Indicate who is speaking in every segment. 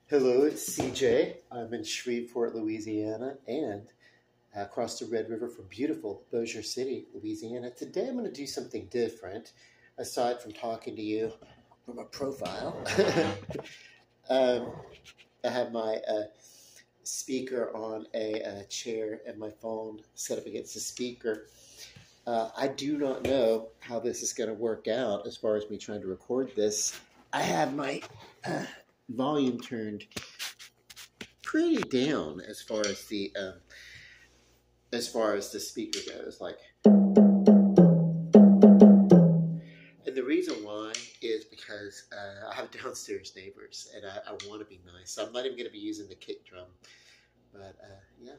Speaker 1: Hello, it's CJ. I'm in Shreveport, Louisiana, and across the Red River from beautiful Bossier City, Louisiana. Today I'm going to do something different, aside from talking to you from a profile. um, I have my speaker on a chair and my phone set up against the speaker. I do not know how this is going to work out as far as me trying to record this. I have my volume turned pretty down as far as the speaker goes. And the reason why is because I have downstairs neighbors, and I want to be nice. So I'm not even going to be using the kick drum, but yeah.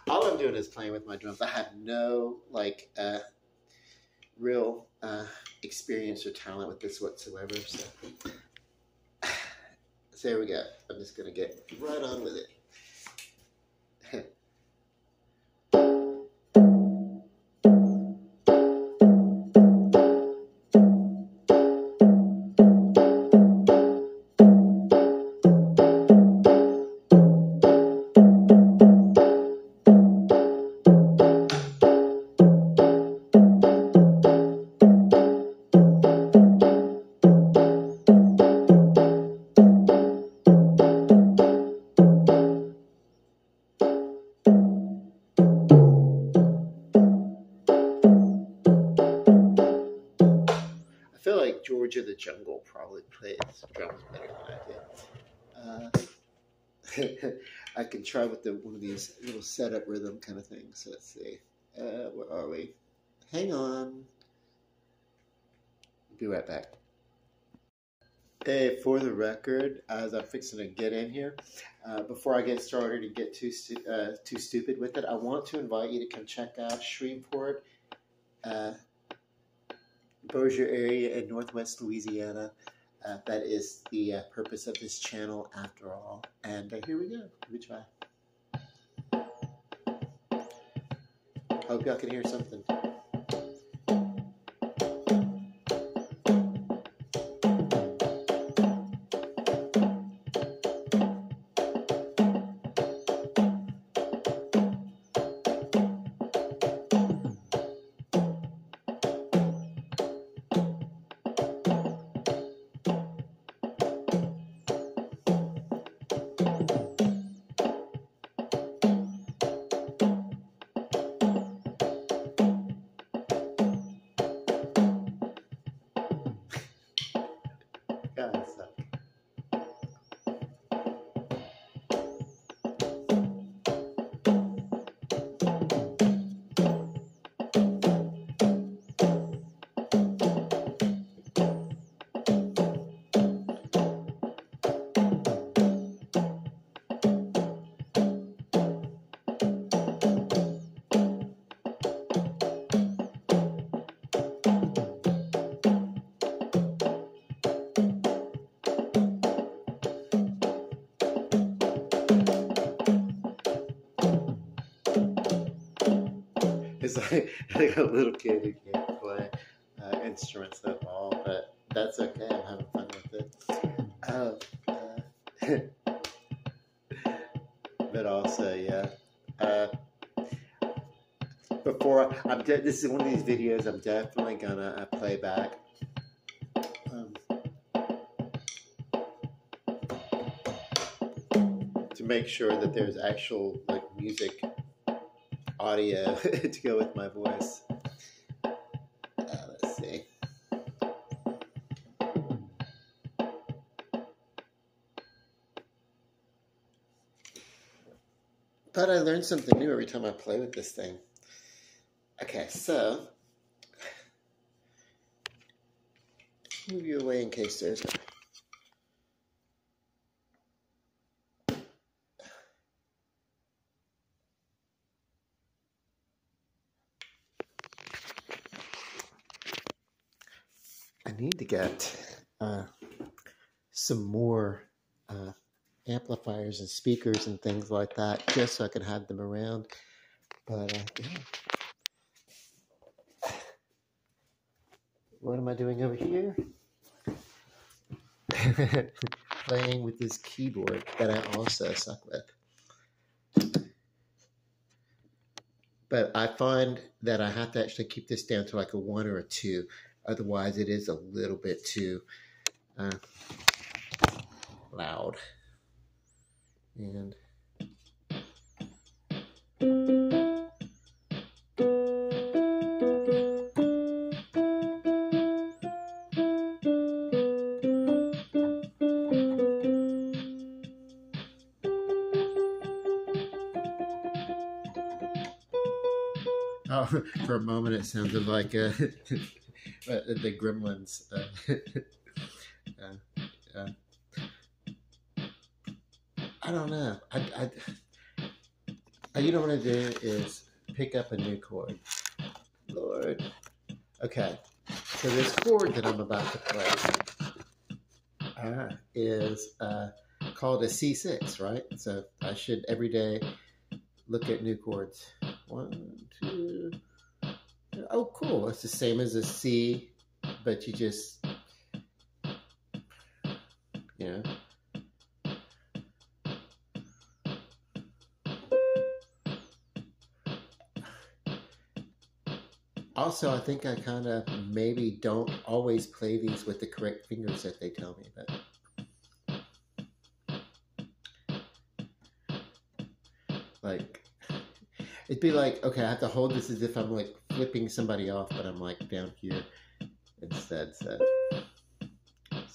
Speaker 1: All I'm doing is playing with my drums. I have no real experience or talent with this whatsoever. So there we go. I'm just going to get right on with it. I feel like Georgia the Jungle probably plays drums better than I do. I can try with one of these little setup rhythm kind of things. So let's see. Where are we? Hang on. Be right back. Hey, for the record, as I'm fixing to get in here, before I get started and get too stupid with it, I want to invite you to come check out Shreveport, Bossier area in Northwest Louisiana. That is the purpose of this channel after all. And here we go. Let me try. Hope y'all can hear something. God, suck. It's like a little kid who can't play instruments at all, but that's okay. I'm having fun with it. But also, yeah. This is one of these videos I'm definitely gonna play back. To make sure that there's actual music audio to go with my voice. Let's see. But I learn something new every time I play with this thing. Okay, so move you away in case there's I need to get some more amplifiers and speakers and things like that, just so I can have them around. But yeah. What am I doing over here? playing with this keyboard that I also suck with. But I find that I have to actually keep this down to like a 1 or a 2. Otherwise, it is a little bit too loud. And oh, for a moment, it sounded like the Gremlins. I don't know. You know what I do is pick up a new chord. Lord. Okay. So this chord that I'm about to play is called a C6, right? So I should every day look at new chords. 1, 2. Oh, cool. It's the same as a C, but you just, you know. Also, I think I kind of maybe don't always play these with the correct fingers that they tell me, but like, it'd be like, okay, I have to hold this as if I'm like flipping somebody off, but I'm like down here instead. So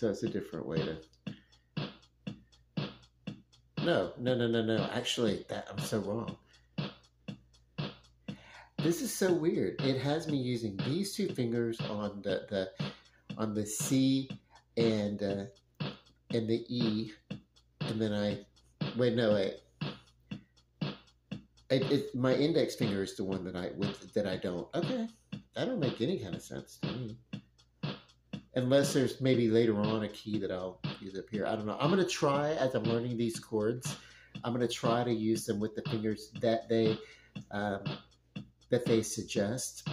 Speaker 1: it's a different way to. No. Actually, I'm so wrong. This is so weird. It has me using these 2 fingers on the C and the E, and then my index finger is the one that I don't. Okay, that don't make any kind of sense to me. Unless there's maybe later on a key that I'll use up here. I don't know. I'm gonna try as I'm learning these chords. I'm gonna try to use them with the fingers that they suggest.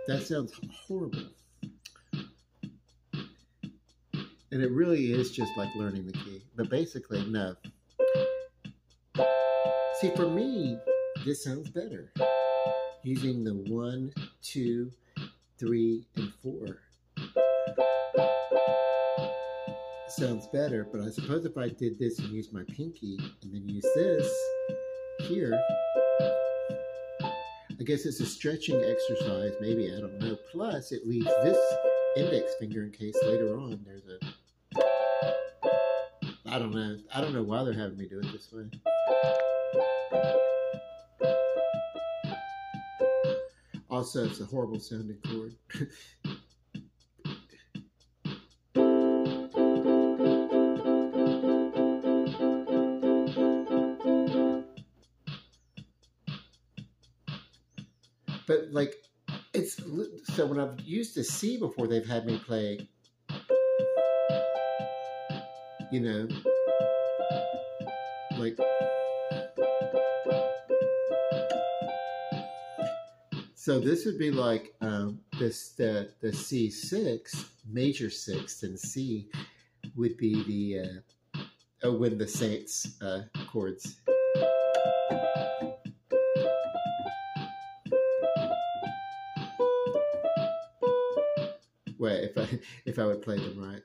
Speaker 1: That sounds horrible. And it really is just like learning the key. But basically, no. See, for me, this sounds better. Using the 1, 2, 3, and 4. Sounds better, but I suppose if I did this and used my pinky and then use this here, I guess it's a stretching exercise, maybe, I don't know. Plus, it leaves this index finger in case later on there's a... I don't know why they're having me do it this way. Also, it's a horrible sounding chord. But like, it's so when I've used a C before, they've had me play, you know, like. So this would be like the C6, major 6th, and C would be the when the Saints chords. Wait, if I would play them right.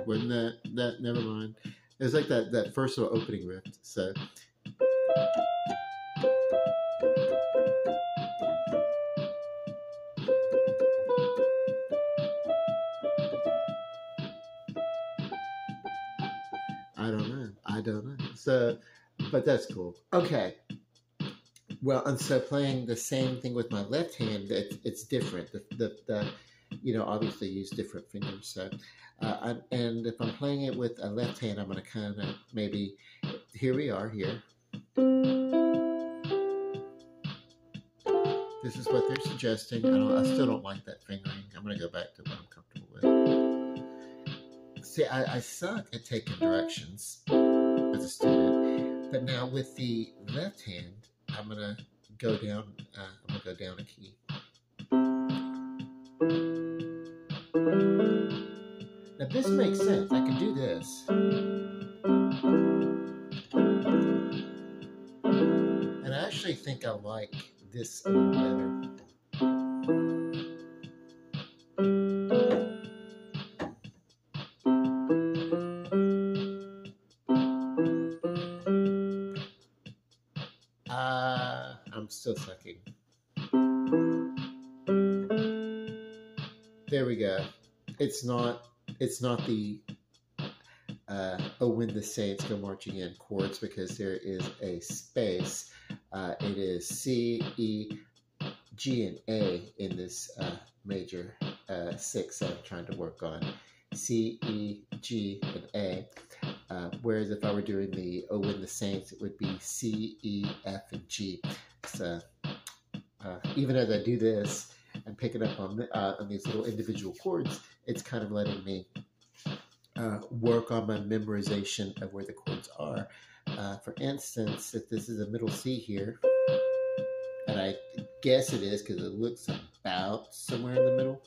Speaker 1: When that never mind. It was like that first little opening riff. So I don't know. So, but that's cool. Okay. Well, and so playing the same thing with my left hand, it's different. obviously use different fingers. So, and if I'm playing it with a left hand, I'm going to kind of maybe, here we are here. This is what they're suggesting. I still don't like that fingering. I'm going to go back to what I'm comfortable with. See, I suck at taking directions as a student, but now with the left hand, I'm going to go down. I'm going to go down a key. Now this makes sense. I can do this. And I actually think I like this a little better. I'm still sucking. There we go. It's not the "Oh, when the Saints Go Marching In" chords, because there is a space. It is C, E, G, and A in this major 6 that I'm trying to work on. C, E, G, and A. Whereas if I were doing the "Oh, when the Saints," it would be C, E, F, and G. So even as I do this and pick it up on these little individual chords, it's kind of letting me work on my memorization of where the chords are. For instance, if this is a middle C here, and I guess it is because it looks about somewhere in the middle.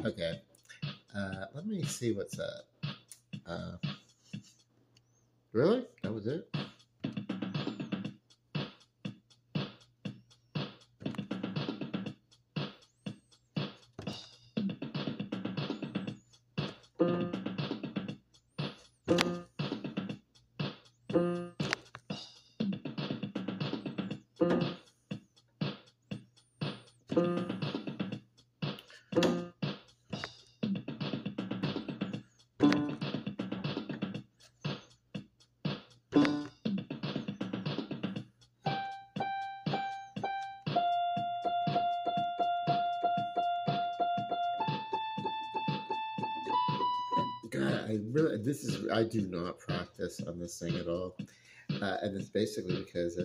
Speaker 1: Okay, let me see what's up. Really? That was it? God, I do not practice on this thing at all. And it's basically because,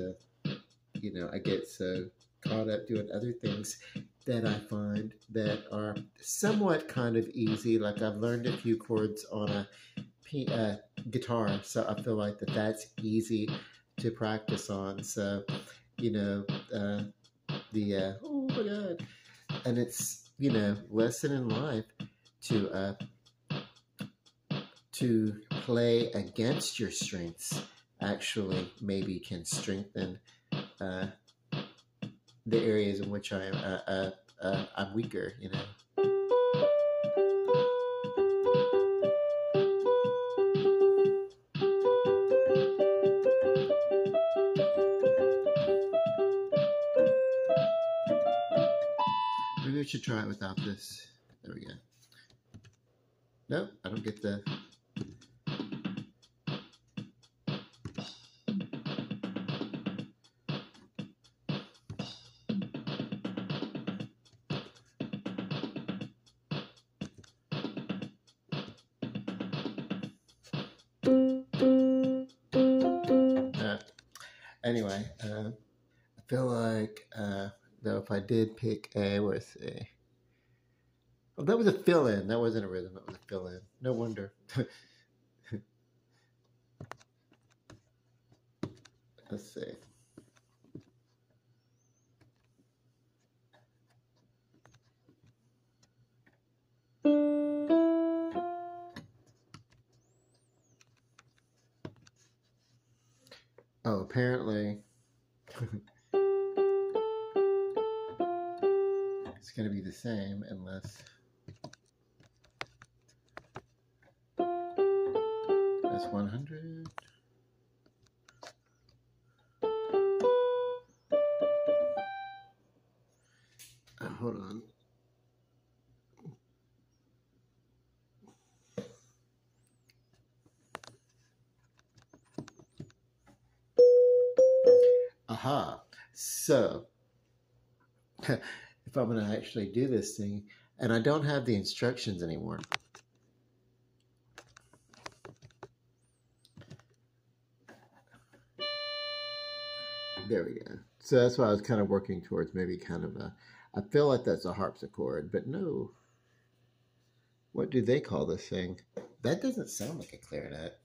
Speaker 1: I get so caught up doing other things that I find that are somewhat kind of easy. Like I've learned a few chords on a guitar, so I feel like that's easy to practice on. So, oh my God. And it's, lesson in life to play against your strengths actually maybe can strengthen the areas in which I'm weaker, Maybe I should try it without this. There we go. Nope, I don't get the... Anyway, I feel like though if I did pick a, let's see. Well, that was a fill-in. That wasn't a rhythm. That was a fill-in. No wonder. Let's see. Oh, apparently it's going to be the same unless that's 100. hold on. Aha. So, if I'm going to actually do this thing, and I don't have the instructions anymore. There we go. So that's why I was kind of working towards maybe kind of a, I feel like that's a harpsichord, but no. What do they call this thing? That doesn't sound like a clarinet.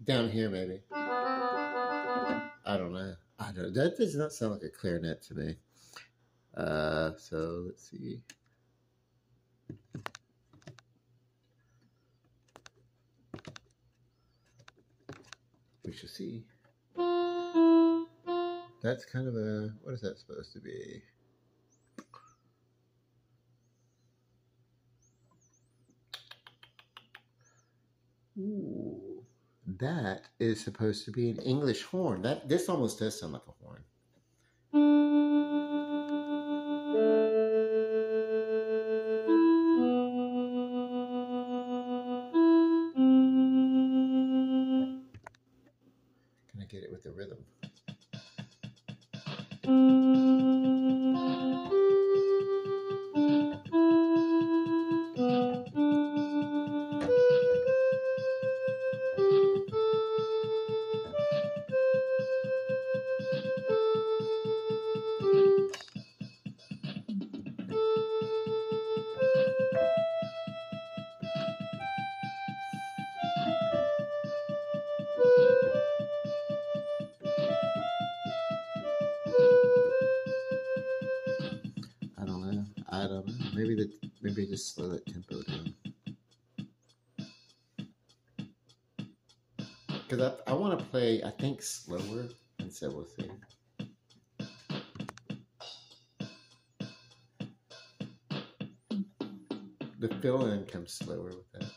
Speaker 1: Down here, maybe. I don't know. I don't. That does not sound like a clarinet to me. So let's see. We shall see. That's kind of a. What is that supposed to be? Ooh. That is supposed to be an English horn. This almost does sound like a horn. Can I get it with the rhythm? I don't know. Maybe just slow that tempo down. Because I want to play, I think, slower, and so we'll see. The fill-in comes slower with that.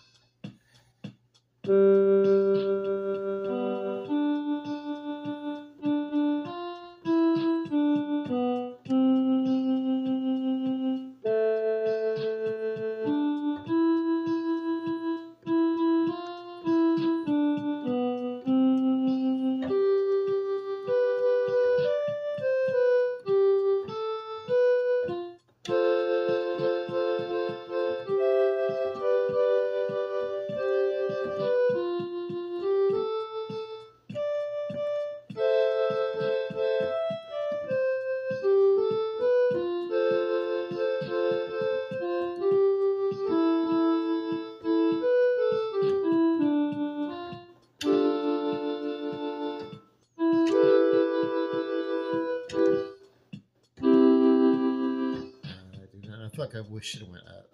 Speaker 1: I feel like I wish it went up.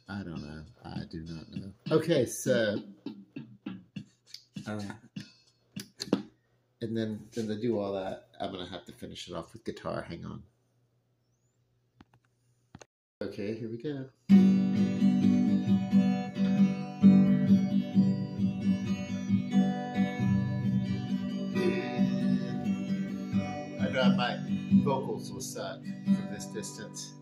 Speaker 1: I don't know. I do not know. Okay, so, and then to do all that, I'm gonna have to finish it off with guitar. Hang on. Okay, here we go. vocals will suck from this distance.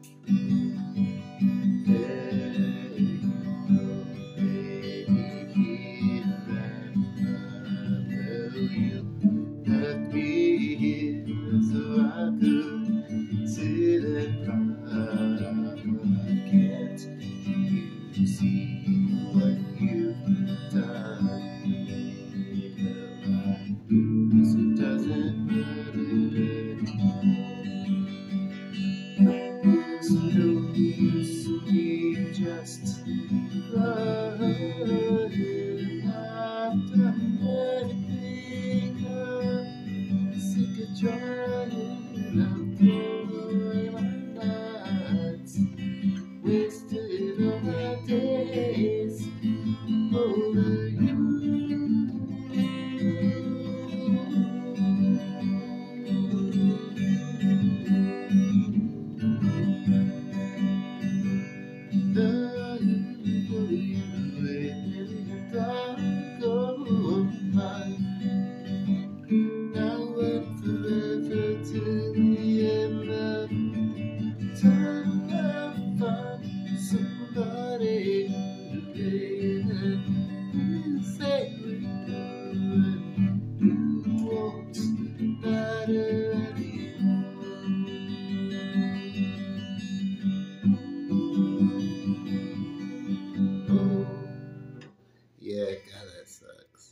Speaker 1: Left me here so I could sit and cry. Can't you see what you've done? Guess it doesn't matter anymore. There's no use in me just crying after everything. I'm sick of trying. I'm throwing my nights, wasted all my days over you. Now and forever till the end of time, I'll find somebody to pay and say we you won't matter anymore. Oh, yeah, God, that sucks.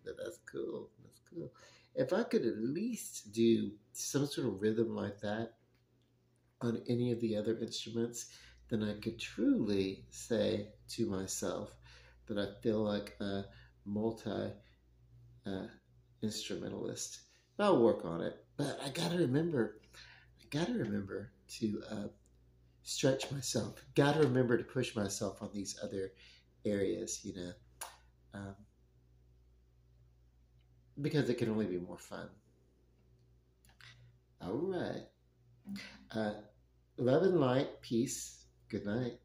Speaker 1: But that's cool. That's cool. If I could at least do some sort of rhythm like that on any of the other instruments, then I could truly say to myself that I feel like a multi uh, instrumentalist. I'll work on it, but I gotta remember. I gotta remember to stretch myself. Gotta remember to push myself on these other areas. Um, because it can only be more fun. All right. Love and light, peace. Good night.